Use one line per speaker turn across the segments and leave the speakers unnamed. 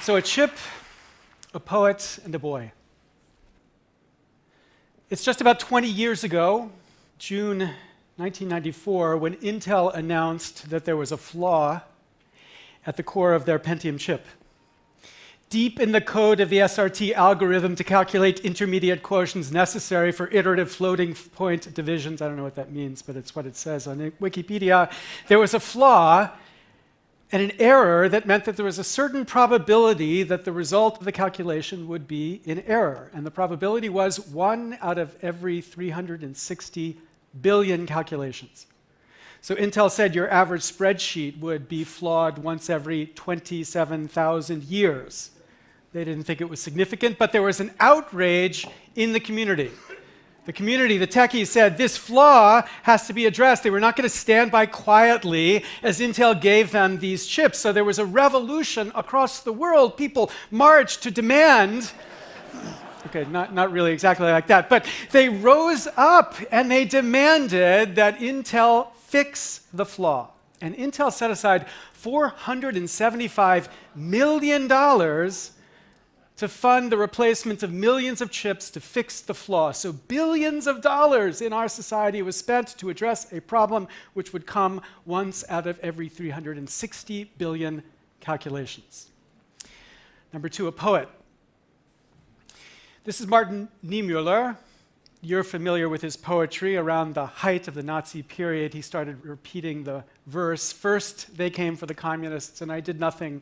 So a chip, a poet, and a boy. It's just about 20 years ago, June 1994, when Intel announced that there was a flaw at the core of their Pentium chip. Deep in the code of the SRT algorithm to calculate intermediate quotients necessary for iterative floating point divisions, I don't know what that means, but it's what it says on Wikipedia, there was a flaw and an error that meant that there was a certain probability that the result of the calculation would be in error. And the probability was 1 out of every 360 billion calculations. So Intel said your average spreadsheet would be flawed once every 27,000 years. They didn't think it was significant, but there was an outrage in the community. The community, the techies, said this flaw has to be addressed. They were not going to stand by quietly as Intel gave them these chips. So there was a revolution across the world. People marched to demand, okay, not really exactly like that, but they rose up and they demanded that Intel fix the flaw. And Intel set aside $475 million to fund the replacement of millions of chips to fix the flaw. So billions of dollars in our society was spent to address a problem which would come once out of every 360 billion calculations. Number 2, a poet. This is Martin Niemöller. You're familiar with his poetry. Around the height of the Nazi period, he started repeating the verse, "First they came for the communists, and I did nothing,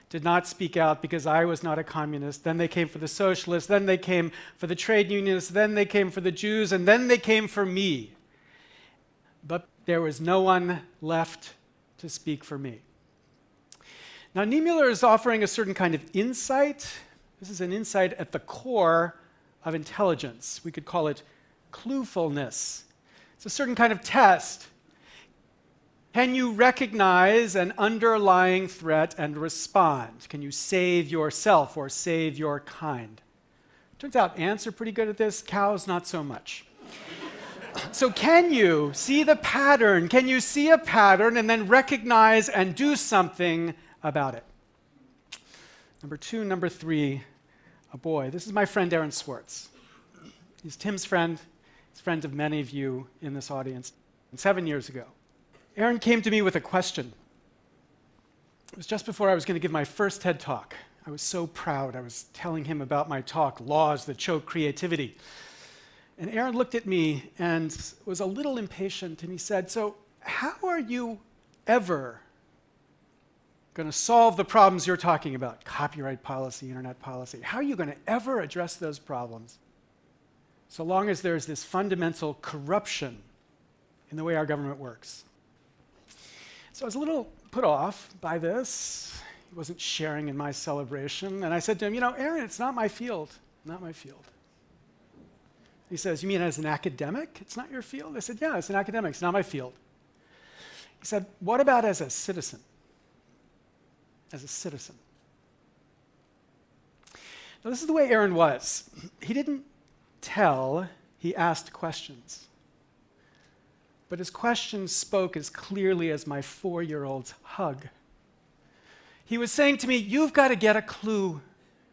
did not speak out because I was not a communist. Then they came for the socialists, then they came for the trade unionists, then they came for the Jews, and then they came for me. But there was no one left to speak for me." Now, Niemöller is offering a certain kind of insight. This is an insight at the core of intelligence. We could call it cluefulness. It's a certain kind of test. Can you recognize an underlying threat and respond? Can you save yourself or save your kind? Turns out ants are pretty good at this, cows not so much. So can you see the pattern? Can you see a pattern and then recognize and do something about it? Number 2, number 3, a boy. This is my friend Aaron Swartz. He's Tim's friend. He's a friend of many of you in this audience. 7 years ago, Aaron came to me with a question. It was just before I was going to give my first TED Talk. I was so proud. I was telling him about my talk, Laws That Choke Creativity. And Aaron looked at me and was a little impatient, and he said, "So how are you ever going to solve the problems you're talking about? Copyright policy, internet policy. How are you going to ever address those problems so long as there's this fundamental corruption in the way our government works?" So I was a little put off by this. He wasn't sharing in my celebration. And I said to him, Aaron, it's not my field, not my field. He says, "You mean as an academic, it's not your field?" I said, "Yeah, as an academic, it's not my field." He said, "What about as a citizen?" As a citizen. Now, this is the way Aaron was. He didn't tell, he asked questions. But his questions spoke as clearly as my 4-year-old's hug. He was saying to me, "You've got to get a clue.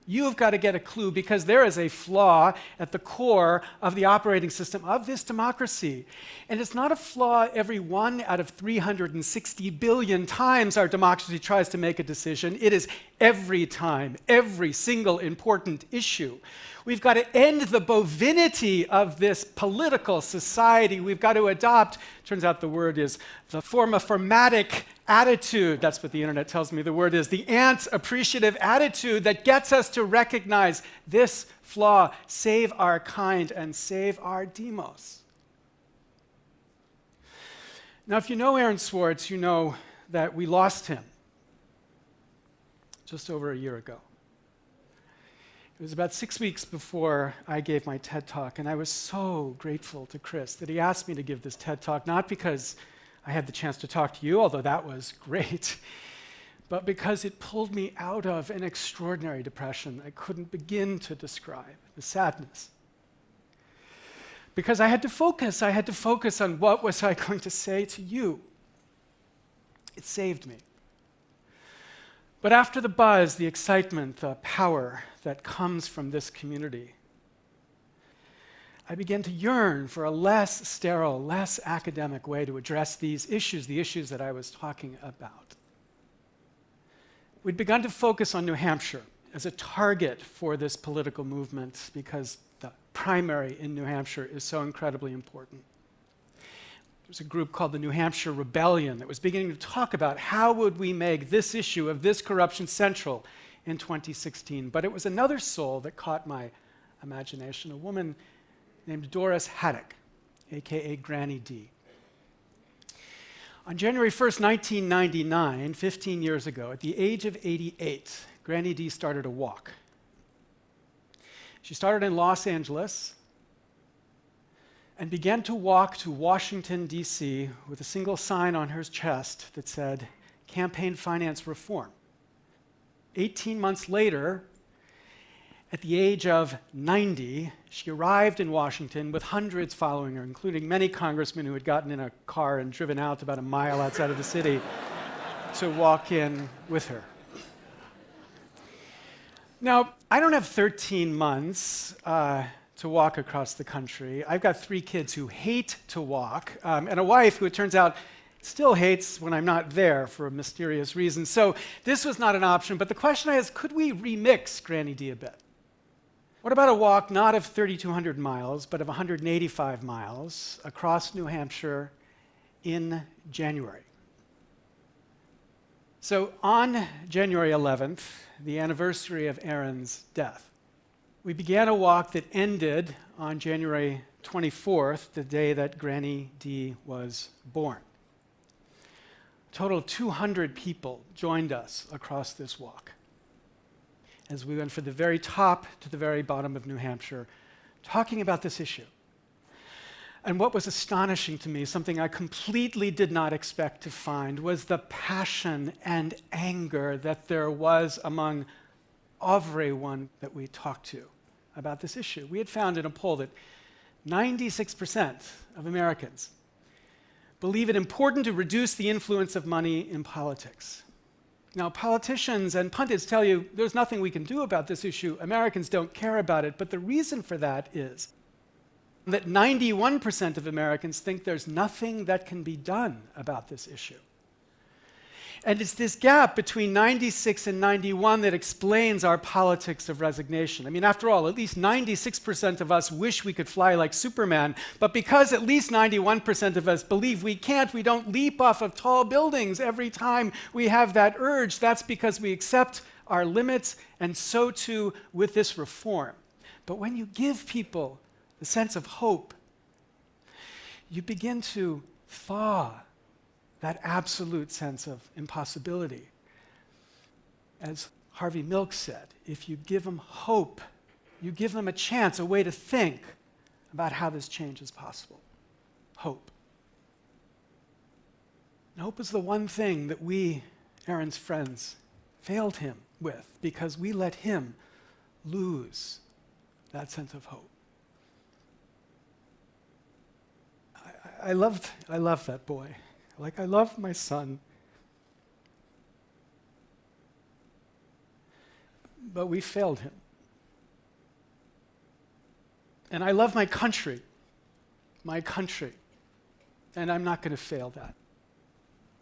You've got to get a clue because there is a flaw at the core of the operating system of this democracy. And it's not a flaw every 1 out of 360 billion times our democracy tries to make a decision. It is every time, every single important issue. We've got to end the bovinity of this political society. We've got to adopt," turns out the word is the formatic attitude. That's what the internet tells me the word is. The ant appreciative attitude that gets us to recognize this flaw, save our kind, and save our demos. Now, if you know Aaron Swartz, you know that we lost him just over a year ago. It was about 6 weeks before I gave my TED Talk, and I was so grateful to Chris that he asked me to give this TED Talk, not because I had the chance to talk to you, although that was great, but because it pulled me out of an extraordinary depression I couldn't begin to describe, the sadness. Because I had to focus on what was I going to say to you. It saved me. But after the buzz, the excitement, the power that comes from this community, I began to yearn for a less sterile, less academic way to address these issues, the issues that I was talking about. We'd begun to focus on New Hampshire as a target for this political movement because the primary in New Hampshire is so incredibly important. There's a group called the New Hampshire Rebellion that was beginning to talk about how would we make this issue of this corruption central in 2016. But it was another soul that caught my imagination, a woman named Doris Haddock, aka Granny D. On January 1st, 1999, 15 years ago, at the age of 88, Granny D started a walk. She started in Los Angeles and began to walk to Washington, D.C. with a single sign on her chest that said, "Campaign Finance Reform." 18 months later, at the age of 90, she arrived in Washington with hundreds following her, including many congressmen who had gotten in a car and driven out about a mile outside of the city to walk in with her. Now, I don't have 13 months to walk across the country. I've got 3 kids who hate to walk, and a wife who, it turns out, still hates when I'm not there for a mysterious reason. So this was not an option, but the question is, could we remix Granny D a bit? What about a walk not of 3,200 miles, but of 185 miles across New Hampshire in January? So on January 11th, the anniversary of Aaron's death, we began a walk that ended on January 24th, the day that Granny D was born. A total of 200 people joined us across this walk as we went from the very top to the very bottom of New Hampshire, talking about this issue. And what was astonishing to me, something I completely did not expect to find, was the passion and anger that there was among everyone that we talked to about this issue. We had found in a poll that 96% of Americans believe it important to reduce the influence of money in politics. Now, politicians and pundits tell you there's nothing we can do about this issue. Americans don't care about it. But the reason for that is that 91% of Americans think there's nothing that can be done about this issue. And it's this gap between 96 and 91 that explains our politics of resignation. I mean, after all, at least 96% of us wish we could fly like Superman, but because at least 91% of us believe we can't, we don't leap off of tall buildings every time we have that urge. That's because we accept our limits, and so too with this reform. But when you give people the sense of hope, you begin to thaw that absolute sense of impossibility. As Harvey Milk said, if you give them hope, you give them a chance, a way to think about how this change is possible. Hope. And hope is the one thing that we, Aaron's friends, failed him with because we let him lose that sense of hope. I loved that boy. Like I love my son. But we failed him. And I love my country. And I'm not going to fail that.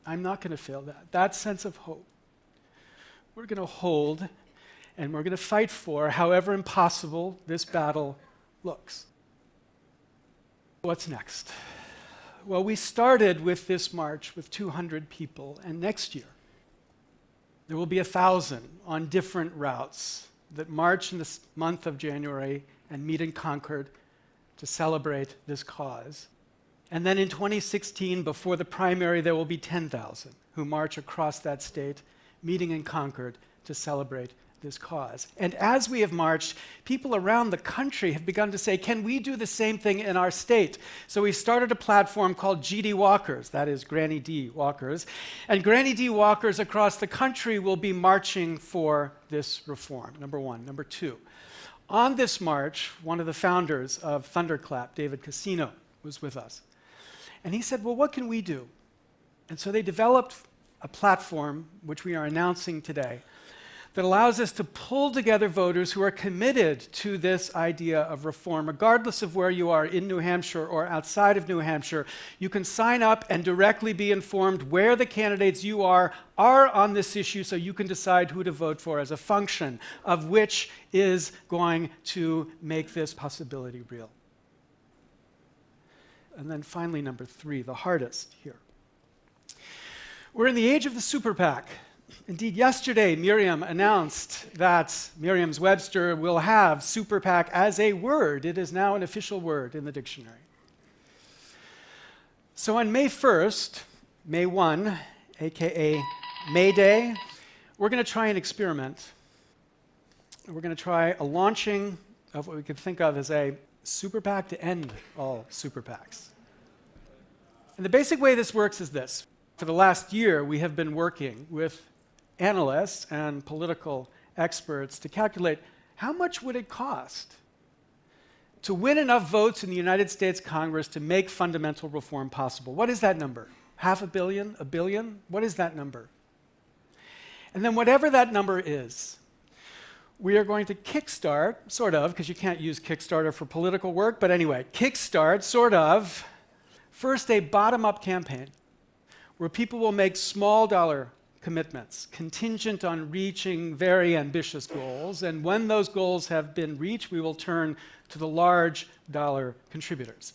I'm not going to fail that. That sense of hope, we're going to hold and we're going to fight for, however impossible this battle looks. What's next? Well, we started with this march with 200 people, and next year there will be 1,000 on different routes that march in the month of January and meet in Concord to celebrate this cause. And then in 2016, before the primary, there will be 10,000 who march across that state, meeting in Concord to celebrate this cause. And as we have marched, people around the country have begun to say, can we do the same thing in our state? So we started a platform called GD Walkers, that is Granny D Walkers. And Granny D Walkers across the country will be marching for this reform, number one. Number two, on this march, one of the founders of Thunderclap, David Casino, was with us. And he said, well, what can we do? And so they developed a platform, which we are announcing today, that allows us to pull together voters who are committed to this idea of reform. Regardless of where you are in New Hampshire or outside of New Hampshire, you can sign up and directly be informed where the candidates you are on this issue, so you can decide who to vote for as a function of which is going to make this possibility real. And then finally, number 3, the hardest here. We're in the age of the super PAC. Indeed, yesterday, Merriam announced that Merriam-Webster will have super PAC as a word. It is now an official word in the dictionary. So on May 1st, May 1, aka May Day, we're going to try an experiment. We're going to try a launching of what we could think of as a super PAC to end all super PACs. And the basic way this works is this. For the last year, we have been working with analysts and political experts to calculate how much would it cost to win enough votes in the United States Congress to make fundamental reform possible. What is that number? $500 million? $1 billion? What is that number? And then whatever that number is, we are going to kickstart, sort of, because you can't use Kickstarter for political work, but anyway, kickstart, sort of, first a bottom-up campaign where people will make small dollar commitments contingent on reaching very ambitious goals, and when those goals have been reached, we will turn to the large dollar contributors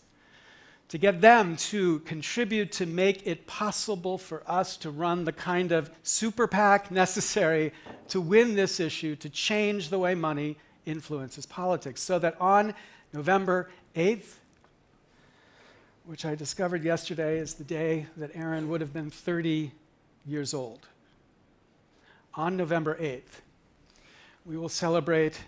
to get them to contribute to make it possible for us to run the kind of super PAC necessary to win this issue, to change the way money influences politics, so that on November 8th, which I discovered yesterday is the day that Aaron would have been 30 years old. On November 8th, we will celebrate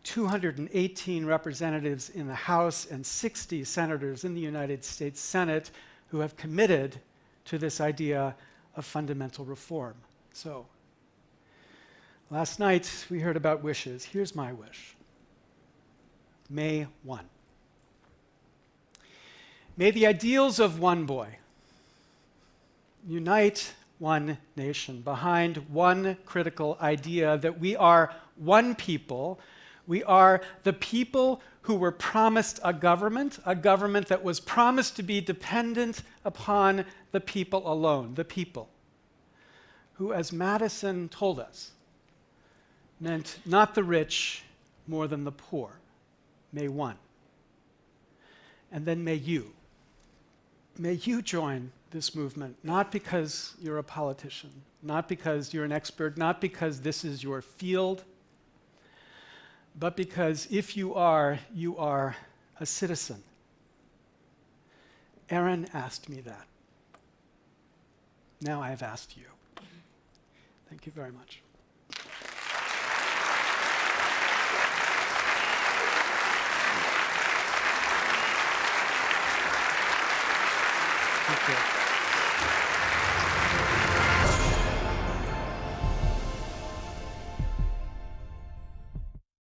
218 representatives in the House and 60 senators in the United States Senate who have committed to this idea of fundamental reform. So, last night we heard about wishes. Here's my wish. May 1. May the ideals of one boy unite one nation behind one critical idea that we are one people. We are the people who were promised a government that was promised to be dependent upon the people alone, the people, who, as Madison told us, meant not the rich more than the poor. May 1. And then may you. May you join this movement, not because you're a politician, not because you're an expert, not because this is your field, but because if you are a citizen. Aaron asked me that. Now I have asked you. Thank you very much. Thank you.